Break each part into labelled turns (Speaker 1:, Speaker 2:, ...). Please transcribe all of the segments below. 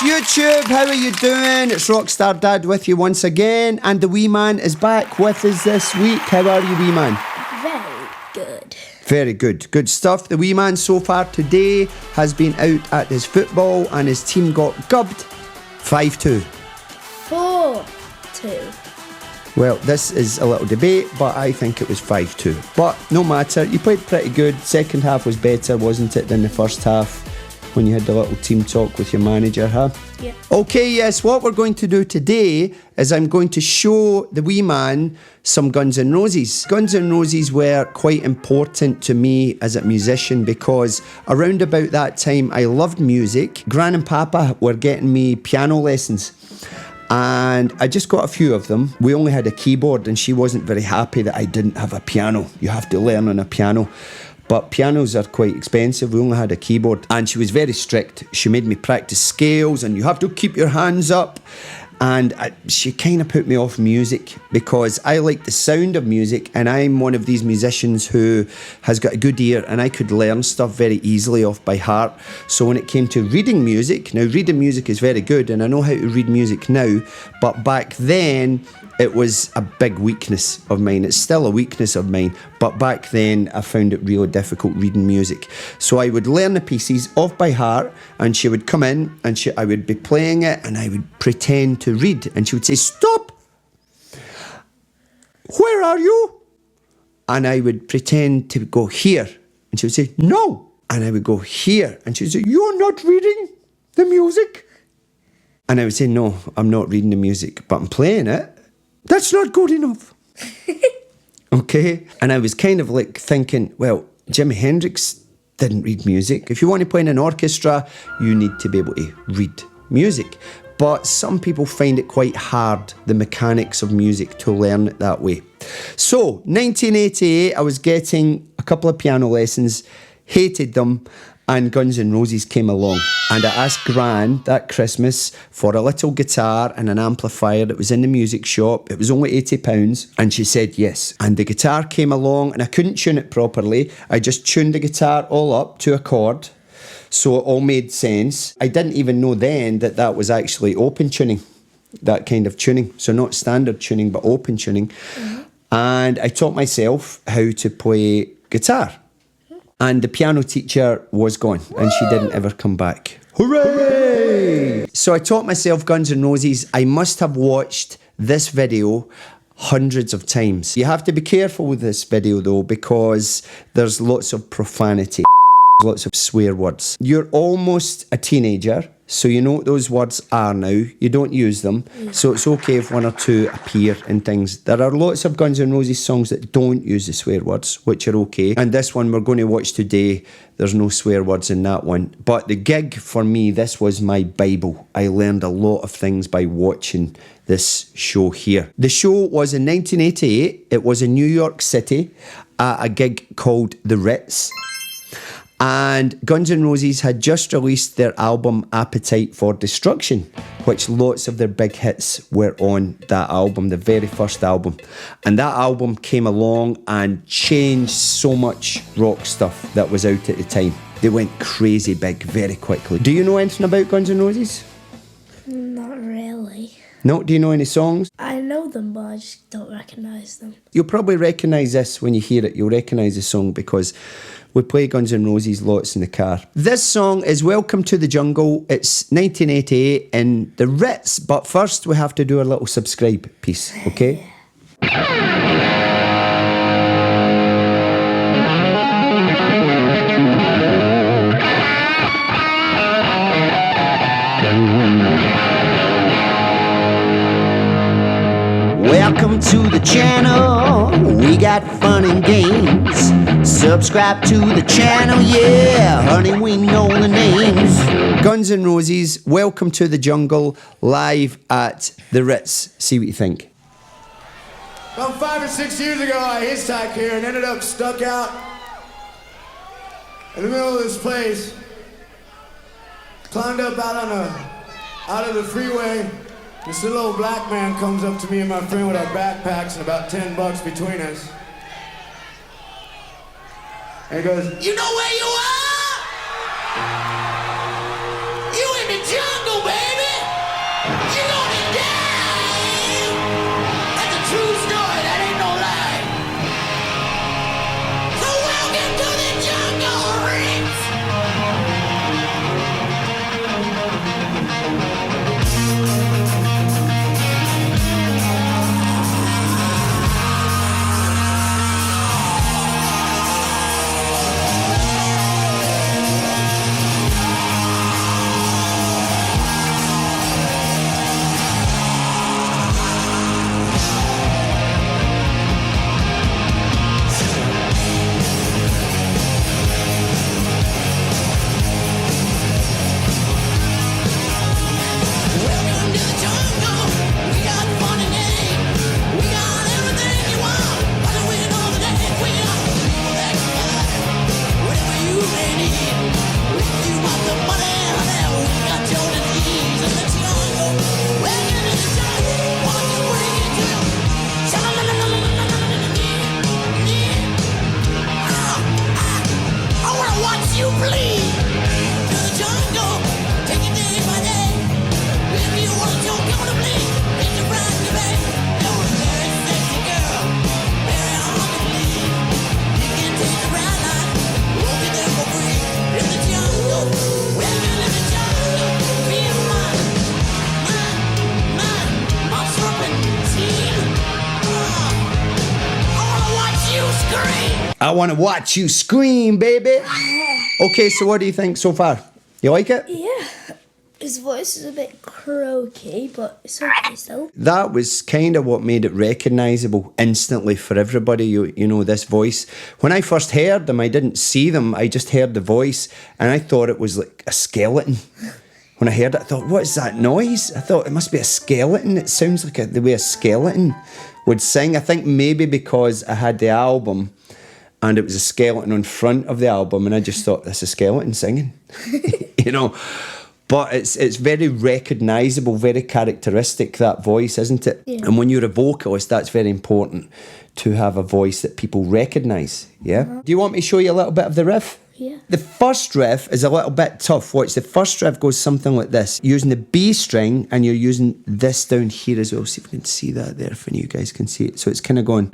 Speaker 1: Yes, YouTube, how are you doing? It's Rockstar Dad with you once again, and the wee man is back with us this week. How are you, wee man?
Speaker 2: Very good.
Speaker 1: Very good. Good stuff. The wee man so far today has been out at his football and his team got gubbed 5-2.
Speaker 2: 4-2.
Speaker 1: Well, this is a little debate, but I think it was 5-2. But no matter, you played pretty good. Second half was better, wasn't it, than the first half when you had the little team talk with your manager, huh?
Speaker 2: Yeah.
Speaker 1: Okay, yes, what we're going to do today is I'm going to show the wee man some Guns N' Roses. Guns N' Roses were quite important to me as a musician because around about that time I loved music. Gran and Papa were getting me piano lessons. And I just got a few of them. We only had a keyboard and she wasn't very happy that I didn't have a piano. You have to learn on a piano. But pianos are quite expensive. We only had a keyboard. And she was very strict. She made me practice scales and you have to keep your hands up. And she kind of put me off music because I like the sound of music and I'm one of these musicians who has got a good ear and I could learn stuff very easily off by heart. So when it came to reading music, now reading music is very good and I know how to read music now, but back then it was a big weakness of mine. It's still a weakness of mine, but back then I found it really difficult reading music. So I would learn the pieces off by heart and she would come in and I would be playing it and I would pretend to read and she would say, "Stop! Where are you?" And I would pretend to go here and she would say, "No." And I would go here and she would say, "You're not reading the music." And I would say, "No, I'm not reading the music, but I'm playing it." "That's not good enough." Okay? And I was kind of like thinking, well, Jimi Hendrix didn't read music. If you want to play in an orchestra, you need to be able to read music. But some people find it quite hard, the mechanics of music, to learn it that way. So, 1988, I was getting a couple of piano lessons, hated them, and Guns N' Roses came along. And I asked Gran that Christmas for a little guitar and an amplifier that was in the music shop. It was only £80 and she said yes. And the guitar came along and I couldn't tune it properly. I just tuned the guitar all up to a chord, so it all made sense. I didn't even know then that that was actually open tuning, that kind of tuning. So not standard tuning, but open tuning. Mm-hmm. And I taught myself how to play guitar. And the piano teacher was gone and she didn't ever come back. Hooray! So I taught myself Guns N' Roses. I must have watched this video hundreds of times. You have to be careful with this video though because there's lots of profanity, lots of swear words. You're almost a teenager, so you know what those words are now. You don't use them, so it's okay if one or two appear in things. There are lots of Guns N' Roses songs that don't use the swear words, which are okay. And this one we're going to watch today, there's no swear words in that one. But the gig for me, this was my Bible. I learned a lot of things by watching this show here. The show was in 1988. It was in New York City at a gig called The Ritz. And Guns N' Roses had just released their album Appetite for Destruction, which lots of their big hits were on that album, the very first album. And that album came along and changed so much rock stuff that was out at the time. They went crazy big very quickly. Do you know anything about Guns N' Roses?
Speaker 2: Not really.
Speaker 1: No? Do you know any songs?
Speaker 2: I know them, but I just don't recognise them.
Speaker 1: You'll probably recognise this when you hear it. You'll recognise the song because we play Guns N' Roses lots in the car. This song is Welcome to the Jungle. It's 1988 in the Ritz. But first we have to do a little subscribe piece, okay? Welcome to the channel, we got fun and games. Subscribe to the channel, yeah, honey, we know the names. Guns N' Roses, Welcome to the Jungle, live at the Ritz. See what you think.
Speaker 3: About 5 or 6 years ago, I hitchhiked here and ended up stuck out in the middle of this place. Climbed up out of the freeway. This little old black man comes up to me and my friend with our backpacks and about $10 between us. And he goes, "You know where you are? You in the jungle, baby!"
Speaker 1: I want to watch you scream, baby. Okay, so what do you think so far? You like it?
Speaker 2: Yeah. His voice is a bit croaky, but it's okay still.
Speaker 1: That was kind of what made it recognisable instantly for everybody, you know, this voice. When I first heard them, I didn't see them, I just heard the voice, and I thought it was like a skeleton. When I heard it, I thought, what is that noise? I thought it must be a skeleton. It sounds like the way a skeleton would sing. I think maybe because I had the album, and it was a skeleton on front of the album, and I just thought, that's a skeleton singing, you know. But it's very recognisable, very characteristic, that voice, isn't it?
Speaker 2: Yeah.
Speaker 1: And when you're a vocalist, that's very important, to have a voice that people recognise, yeah? Do you want me to show you a little bit of the riff?
Speaker 2: Yeah.
Speaker 1: The first riff is a little bit tough. Watch, the first riff goes something like this. You're using the B string, and you're using this down here as well. See if we can see that there, if you guys can see it. So it's kind of going...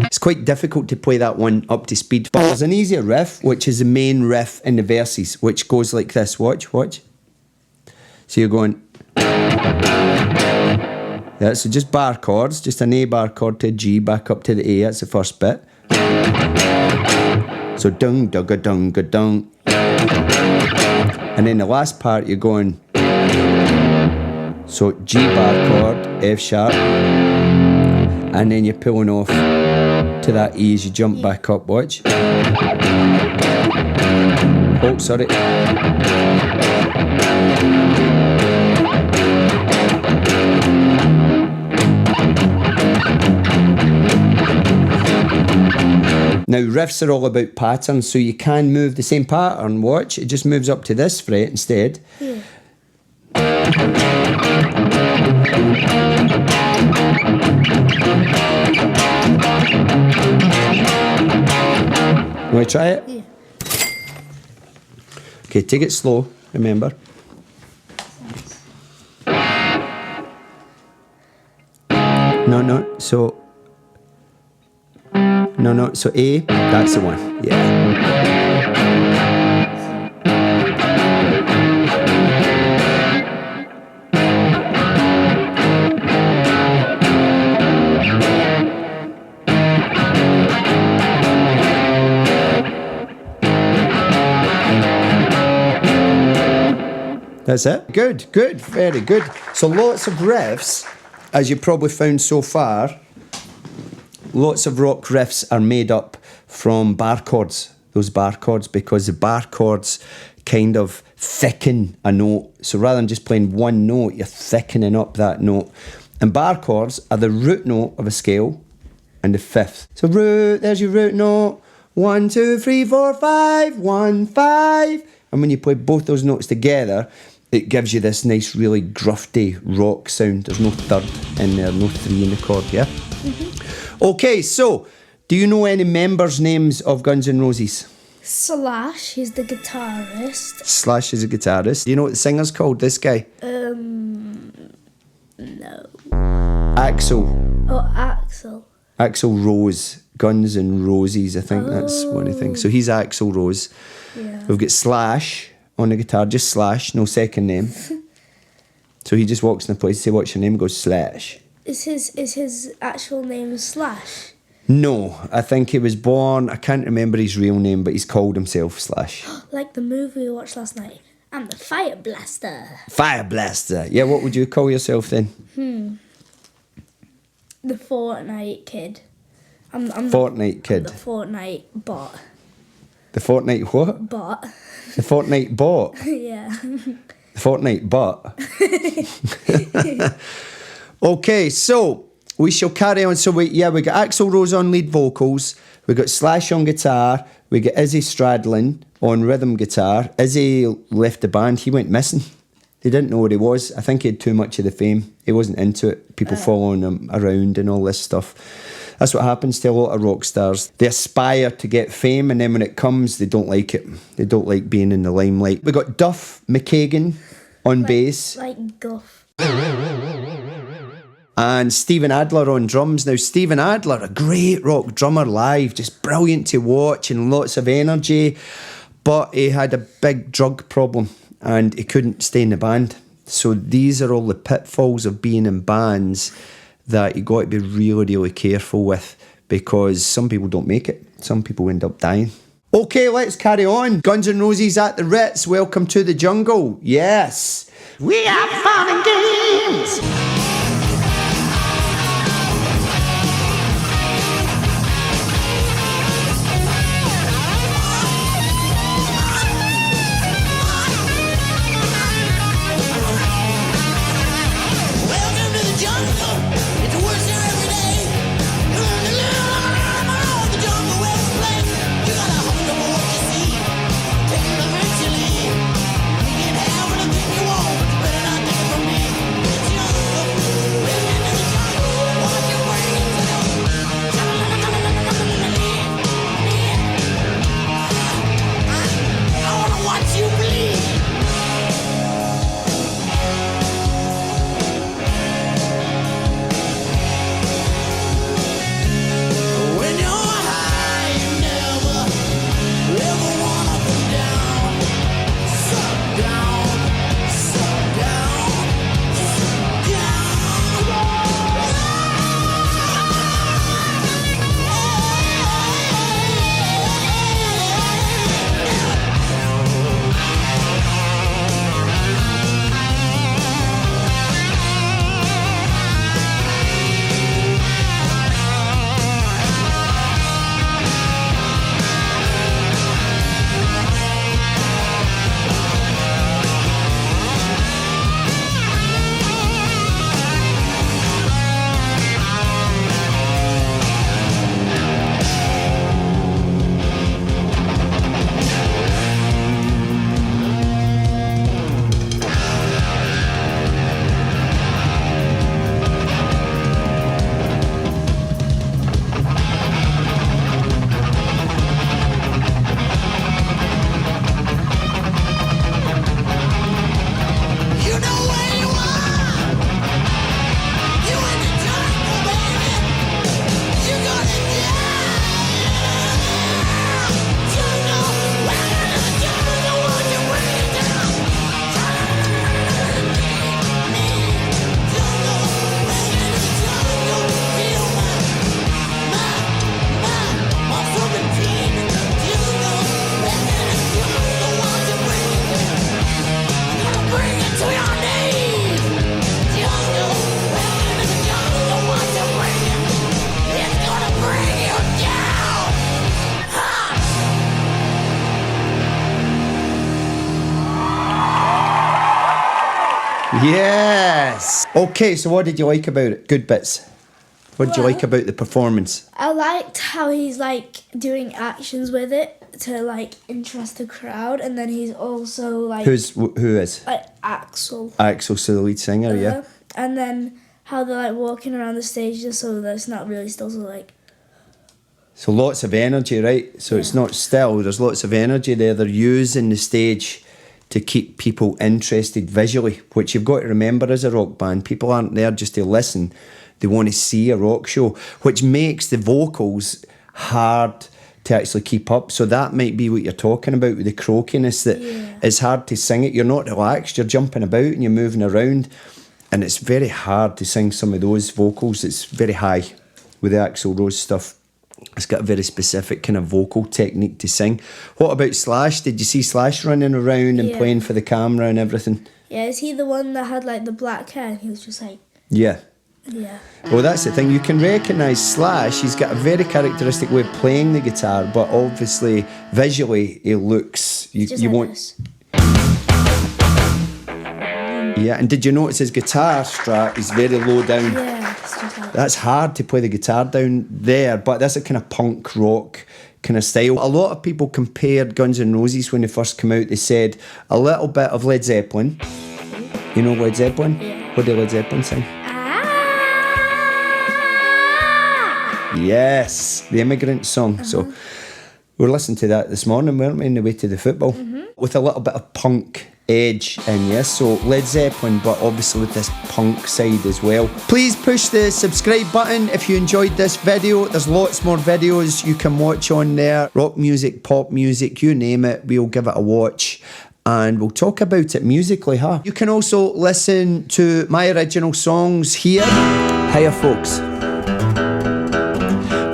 Speaker 1: It's quite difficult to play that one up to speed. But there's an easier riff, which is the main riff in the verses, which goes like this. Watch, watch. So you're going... Yeah, so just bar chords, just an A bar chord to a G, back up to the A. That's the first bit. So dung, dugga, dunga, dung. And then the last part, you're going... So G bar chord, F sharp. And then you're pulling off to that E as you jump back up, watch. Oh, sorry. Now, riffs are all about patterns, so you can move the same pattern, watch. It just moves up to this fret instead.
Speaker 2: Yeah.
Speaker 1: You want to try it?
Speaker 2: Yeah.
Speaker 1: Okay, take it slow, remember. No, so... No, so A, that's the one, yeah. That's it. Good, very good. So lots of riffs, as you probably found so far, lots of rock riffs are made up from bar chords, those bar chords, because the bar chords kind of thicken a note. So rather than just playing one note, you're thickening up that note. And bar chords are the root note of a scale and the fifth. So root, there's your root note. 1, 2, 3, 4, 5, 1, 5. And when you play both those notes together, it gives you this nice, really grufty rock sound. There's no third in there, no 3 in the chord, yeah? Mm-hmm. Okay, so, do you know any members' names of Guns N' Roses?
Speaker 2: Slash, he's the guitarist.
Speaker 1: Slash is a guitarist. Do you know what the singer's called, this guy?
Speaker 2: No.
Speaker 1: Axl.
Speaker 2: Oh, Axl.
Speaker 1: Axl Rose. Guns N' Roses, I think that's one of the things. So he's Axl Rose.
Speaker 2: Yeah.
Speaker 1: We've got Slash on the guitar, just Slash, no second name. So he just walks in the place, say, what's your name? Goes Slash.
Speaker 2: Is his actual name Slash?
Speaker 1: No, I think he was born, I can't remember his real name, but he's called himself Slash.
Speaker 2: Like the movie we watched last night. I'm the Fire Blaster.
Speaker 1: Fire Blaster. Yeah, what would you call yourself then?
Speaker 2: The Fortnite kid. I'm
Speaker 1: Fortnite kid.
Speaker 2: the Fortnite bot.
Speaker 1: The Fortnite what?
Speaker 2: Bot.
Speaker 1: The Fortnite bot.
Speaker 2: Yeah.
Speaker 1: The Fortnite butt. Okay, so we shall carry on. So we got Axl Rose on lead vocals, we got Slash on guitar, we got Izzy Stradlin on rhythm guitar. Izzy left the band, he went missing. They didn't know what he was. I think he had too much of the fame. He wasn't into it. People following him around and all this stuff. That's what happens to a lot of rock stars. They aspire to get fame, and then when it comes, they don't like it. They don't like being in the limelight. We got Duff McKagan on bass.
Speaker 2: Like Guff.
Speaker 1: And Steven Adler on drums. Now, Steven Adler, a great rock drummer live, just brilliant to watch and lots of energy. But he had a big drug problem and he couldn't stay in the band. So these are all the pitfalls of being in bands that you got to be really, really careful with, because some people don't make it. Some people end up dying. Okay, let's carry on. Guns N' Roses at the Ritz. Welcome to the jungle. Yes. We have fun and games.
Speaker 4: Welcome to the jungle. It's worse here every day. You learn to live the jungle where we play. You gotta hunt for what you see. Take it eventually. You can have anything you want, but you better not take it from me. The jungle. Living in the jungle. Watch your brain down. I wanna watch you bleed. When you're high, you never ever wanna come down. Suck down, suck down, suck You know where you are. You in the jungle, baby. You're gonna die. Jungle, welcome to the jungle. Don't want you bring it down. Jungle, welcome to the jungle. Feel my fucking team. Jungle, welcome to the jungle. Don't want you bring it down. Bring it to your knees. Jungle, welcome to the jungle. Don't want to bring it. It's gonna bring you down.
Speaker 1: Yes. Okay, so what did you like about it? Good bits. What did you like about the performance?
Speaker 2: I liked how he's like doing actions with it to like interest the crowd, and then he's also like
Speaker 1: Who is?
Speaker 2: like Axel.
Speaker 1: Axel, so the lead singer, yeah.
Speaker 2: And then how they're like walking around the stage just so that it's not really still, so like
Speaker 1: So lots of energy, right? So it's not still, there's lots of energy there. They're using the stage to keep people interested visually, which you've got to remember as a rock band. People aren't there just to listen. They want to see a rock show, which makes the vocals hard to actually keep up. So that might be what you're talking about with the croakiness, that it's hard to sing it. You're not relaxed, you're jumping about and you're moving around. And it's very hard to sing some of those vocals. It's very high with the Axl Rose stuff. It's got a very specific kind of vocal technique to sing. What about Slash? Did you see Slash running around and playing for the camera and everything?
Speaker 2: Yeah, is he the one that had like the black hair and he was just like...
Speaker 1: Yeah.
Speaker 2: Yeah.
Speaker 1: Well, that's the thing. You can recognise Slash. He's got a very characteristic way of playing the guitar, but obviously, visually, he looks... You won't... Yeah, and did you notice his guitar strat is very low down?
Speaker 2: Yeah, it's just like...
Speaker 1: That's hard to play the guitar down there, but that's a kind of punk rock kind of style. A lot of people compared Guns N' Roses when they first came out. They said a little bit of Led Zeppelin. You know Led Zeppelin?
Speaker 2: Yeah.
Speaker 1: What did Led Zeppelin sing?
Speaker 2: Ah!
Speaker 1: Yes, the Immigrant Song. So we were listening to that this morning, weren't we, on the way to the football? With a little bit of punk edge in, yes. So Led Zeppelin, but obviously with this punk side as well. Please push the subscribe button if you enjoyed this video. There's lots more videos you can watch on there. Rock music, pop music, you name it. We'll give it a watch and we'll talk about it musically, huh? You can also listen to my original songs here. Hiya, folks.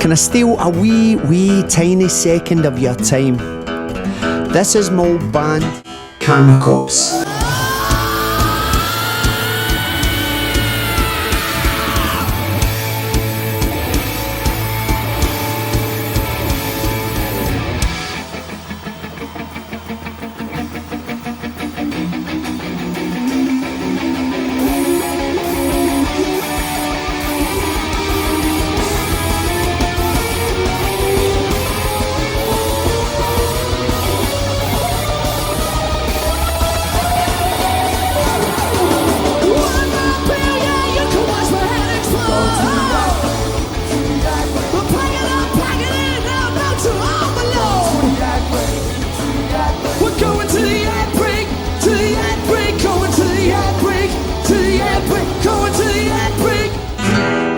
Speaker 1: Can I steal a wee tiny second of your time? This is my old band, Karmakops.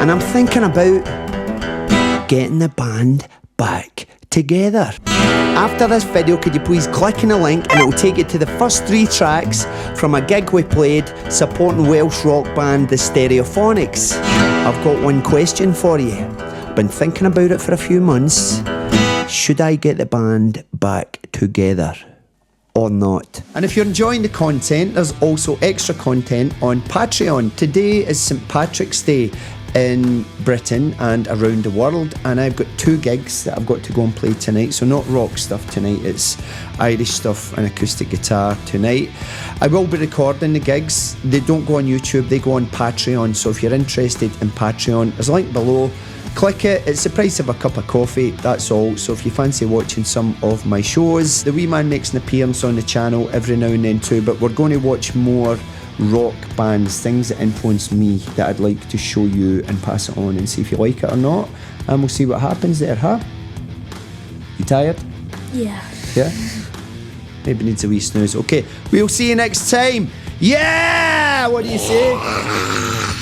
Speaker 1: And I'm thinking about getting the band back together. After this video, could you please click on the link and it'll take you to the first 3 tracks from a gig we played supporting Welsh rock band The Stereophonics. I've got one question for you. I've been thinking about it for a few months. Should I get the band back together or not? And if you're enjoying the content, there's also extra content on Patreon. Today is St. Patrick's Day in Britain and around the world, and I've got 2 gigs that I've got to go and play tonight. So not rock stuff tonight, it's Irish stuff and acoustic guitar tonight. I will be recording the gigs. They don't go on YouTube, they go on Patreon. So if you're interested in Patreon, there's a link below. Click it, it's the price of a cup of coffee, that's all. So if you fancy watching some of my shows, the wee man makes an appearance on the channel every now and then too, but we're going to watch more rock bands, things that influenced me that I'd like to show you and pass it on and see if you like it or not, and we'll see what happens there, huh? You tired?
Speaker 2: Yeah.
Speaker 1: Yeah? Maybe needs a wee snooze. Okay, we'll see you next time. Yeah! What do you say?